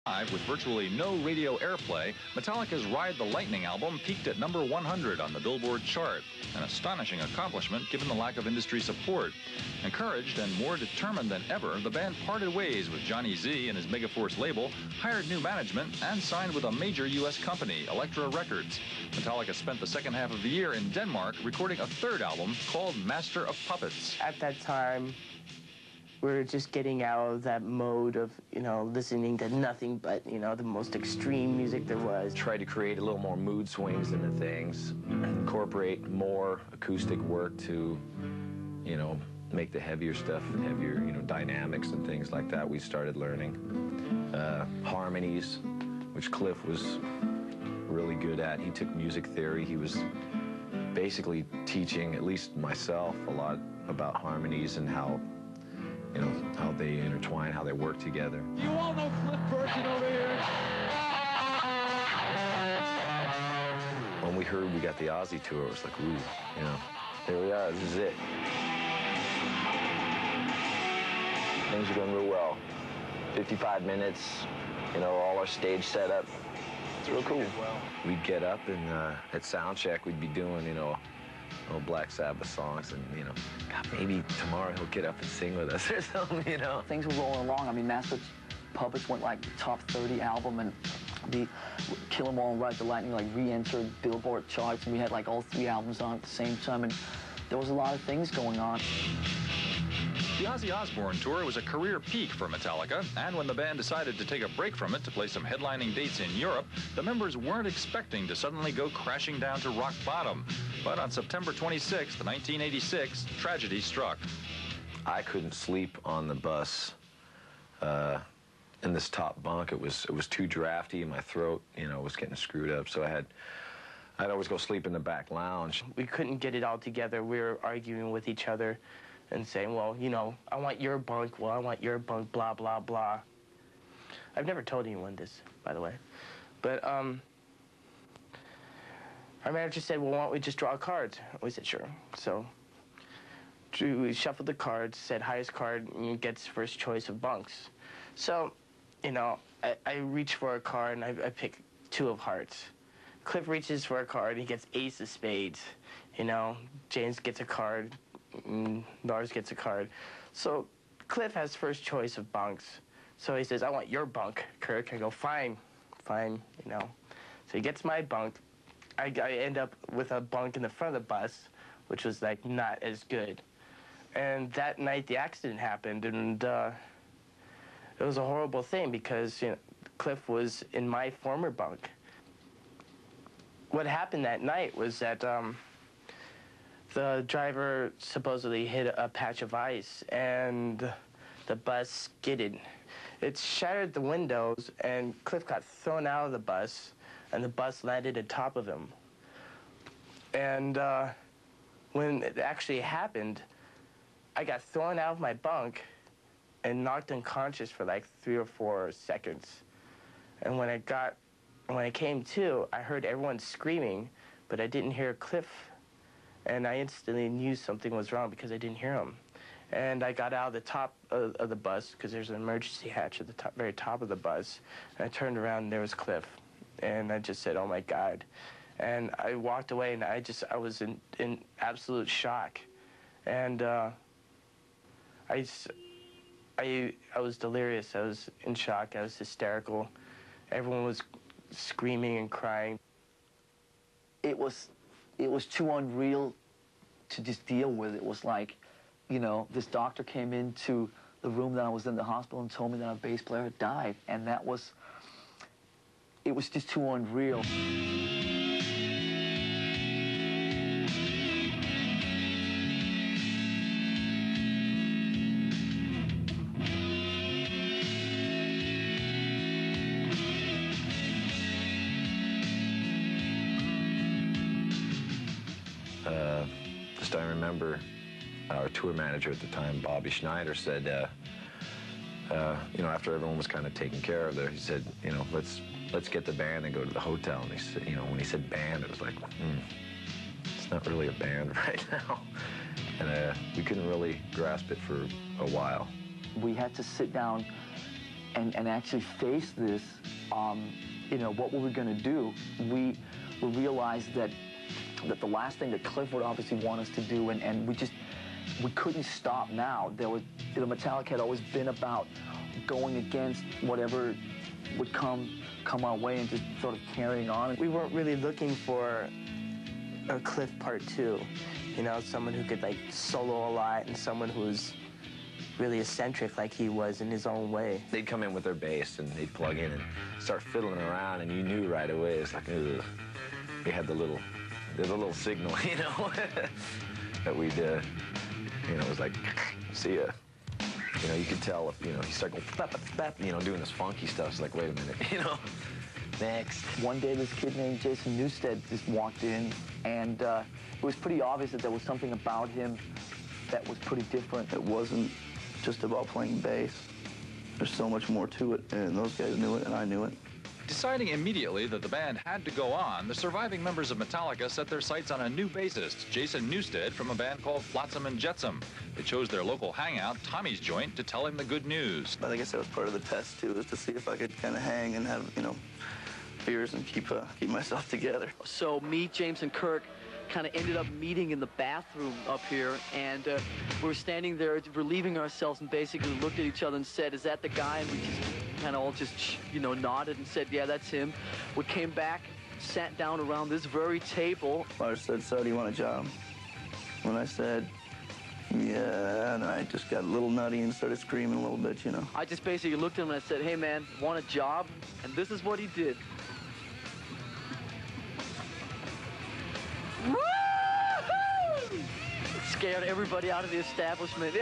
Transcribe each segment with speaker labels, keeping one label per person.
Speaker 1: With virtually no radio airplay, Metallica's Ride the Lightning album peaked at number 100 on the Billboard chart, an astonishing accomplishment given the lack of industry support. Encouraged and more determined than ever, the band parted ways with Johnny Z and his Megaforce label, hired new management, and signed with a major U.S. company, Elektra Records. Metallica spent the second half of the year in Denmark recording a third album called Master of Puppets.
Speaker 2: At that time, we were just getting out of that mode of, listening to nothing but, the most extreme music there was.
Speaker 3: Tried to create a little more mood swings into things, incorporate more acoustic work to, make the heavier stuff, heavier, dynamics and things like that we started learning. Harmonies, which Cliff was really good at. He took music theory. He was basically teaching, at least myself, a lot about harmonies and how they intertwine, how they work together.
Speaker 4: You all know Cliff Burton over here?
Speaker 3: When we heard we got the Aussie tour, it was like, ooh, here we are, this is it. Things are going real well. 55 minutes, all our stage set up. It's real cool. We'd get up and at sound check, we'd be doing, Black Sabbath songs, and God, maybe tomorrow he'll get up and sing with us or something,
Speaker 5: Things were rolling along. I mean, Master of Puppets went like top 30 album, and the Kill 'Em All and Ride the Lightning like re-entered Billboard charts, and we had like all 3 albums on at the same time, and there was a lot of things going on.
Speaker 1: The Ozzy Osbourne tour was a career peak for Metallica, and when the band decided to take a break from it to play some headlining dates in Europe, the members weren't expecting to suddenly go crashing down to rock bottom. But on September 26, 1986, tragedy struck.
Speaker 3: I couldn't sleep on the bus in this top bunk. It was too drafty, and my throat, was getting screwed up, so I'd always go sleep in the back lounge.
Speaker 2: We couldn't get it all together. We were arguing with each other and saying, well, I want your bunk, well, I want your bunk, blah, blah, blah. I've never told anyone this, by the way. But our manager said, well, why don't we just draw cards? We said, sure. So we shuffled the cards, said highest card gets first choice of bunks. So, I reach for a card, and I pick 2 of hearts. Cliff reaches for a card, and he gets ace of spades. James gets a card, Lars gets a card. So Cliff has first choice of bunks. So he says, I want your bunk, Kirk. I go, fine, So he gets my bunk. I end up with a bunk in the front of the bus, which was like not as good. And that night the accident happened, and it was a horrible thing because Cliff was in my former bunk. What happened that night was that the driver supposedly hit a patch of ice, and the bus skidded. It shattered the windows, and Cliff got thrown out of the bus, and the bus landed on top of him. And when it actually happened, I got thrown out of my bunk and knocked unconscious for like 3 or 4 seconds. And when I came to, I heard everyone screaming, but I didn't hear Cliff. And I instantly knew something was wrong because I didn't hear him. And I got out of the top of the bus, because there's an emergency hatch at the very top of the bus. And I turned around, and there was Cliff. And I just said, oh, my God. And I walked away, and I was in absolute shock. And I was delirious. I was in shock. I was hysterical. Everyone was screaming and crying.
Speaker 5: It was too unreal to just deal with. It was like, this doctor came into the room that I was in the hospital and told me that our bass player had died. And it was just too unreal.
Speaker 3: I remember our tour manager at the time, Bobby Schneider, said, after everyone was kind of taken care of there, he said, let's get the band and go to the hotel. And he said, when he said band, it was like, it's not really a band right now. And we couldn't really grasp it for a while.
Speaker 5: We had to sit down and actually face this, you know, what were we going to do? We realized that the last thing that Cliff would obviously want us to do, and we couldn't stop now. There was, you know, Metallica had always been about going against whatever would come our way and just sort of carrying on.
Speaker 2: We weren't really looking for a Cliff Part 2. You know, someone who could, like, solo a lot and someone who was really eccentric like he was in his own way.
Speaker 3: They'd come in with their bass and they'd plug in and start fiddling around, and you knew right away. It's like, ugh. We had the little signal, you know, that we'd, you know, it was like, see ya. You know, you could tell if, you know, he started going, bap, bap, bap, you know, doing this funky stuff. It's like, wait a minute, you know, next.
Speaker 5: One day, this kid named Jason Newsted just walked in, and it was pretty obvious that there was something about him that was pretty different.
Speaker 6: It wasn't just about playing bass. There's so much more to it, and those guys knew it, and I knew it.
Speaker 1: Deciding immediately that the band had to go on, the surviving members of Metallica set their sights on a new bassist, Jason Newsted, from a band called Flotsam and Jetsam. They chose their local hangout, Tommy's Joint, to tell him the good news.
Speaker 6: I guess that was part of the test, too, was to see if I could kind of hang and have, you know, beers and keep myself together.
Speaker 7: So me, James, and Kirk kind of ended up meeting in the bathroom up here, and we were standing there relieving ourselves and basically looked at each other and said, is that the guy? And we just kind of all just, you know, nodded and said, yeah, that's him. We came back, sat down around this very table.
Speaker 6: Lars said, so do you want a job? When I said, yeah, and I just got a little nutty and started screaming a little bit, you know.
Speaker 7: I just basically looked at him and I said, hey, man, want a job? And this is what he did. Scared everybody out of the establishment.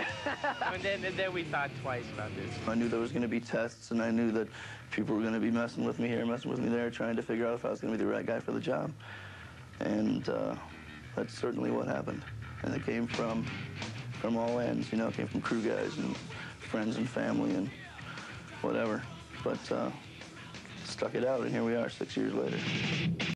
Speaker 2: and then we thought twice about this.
Speaker 6: I knew there was going to be tests, and I knew that people were going to be messing with me here, messing with me there, trying to figure out if I was going to be the right guy for the job. And that's certainly what happened. And it came from all ends, you know. It came from crew guys and friends and family and whatever. But stuck it out, and here we are 6 years later.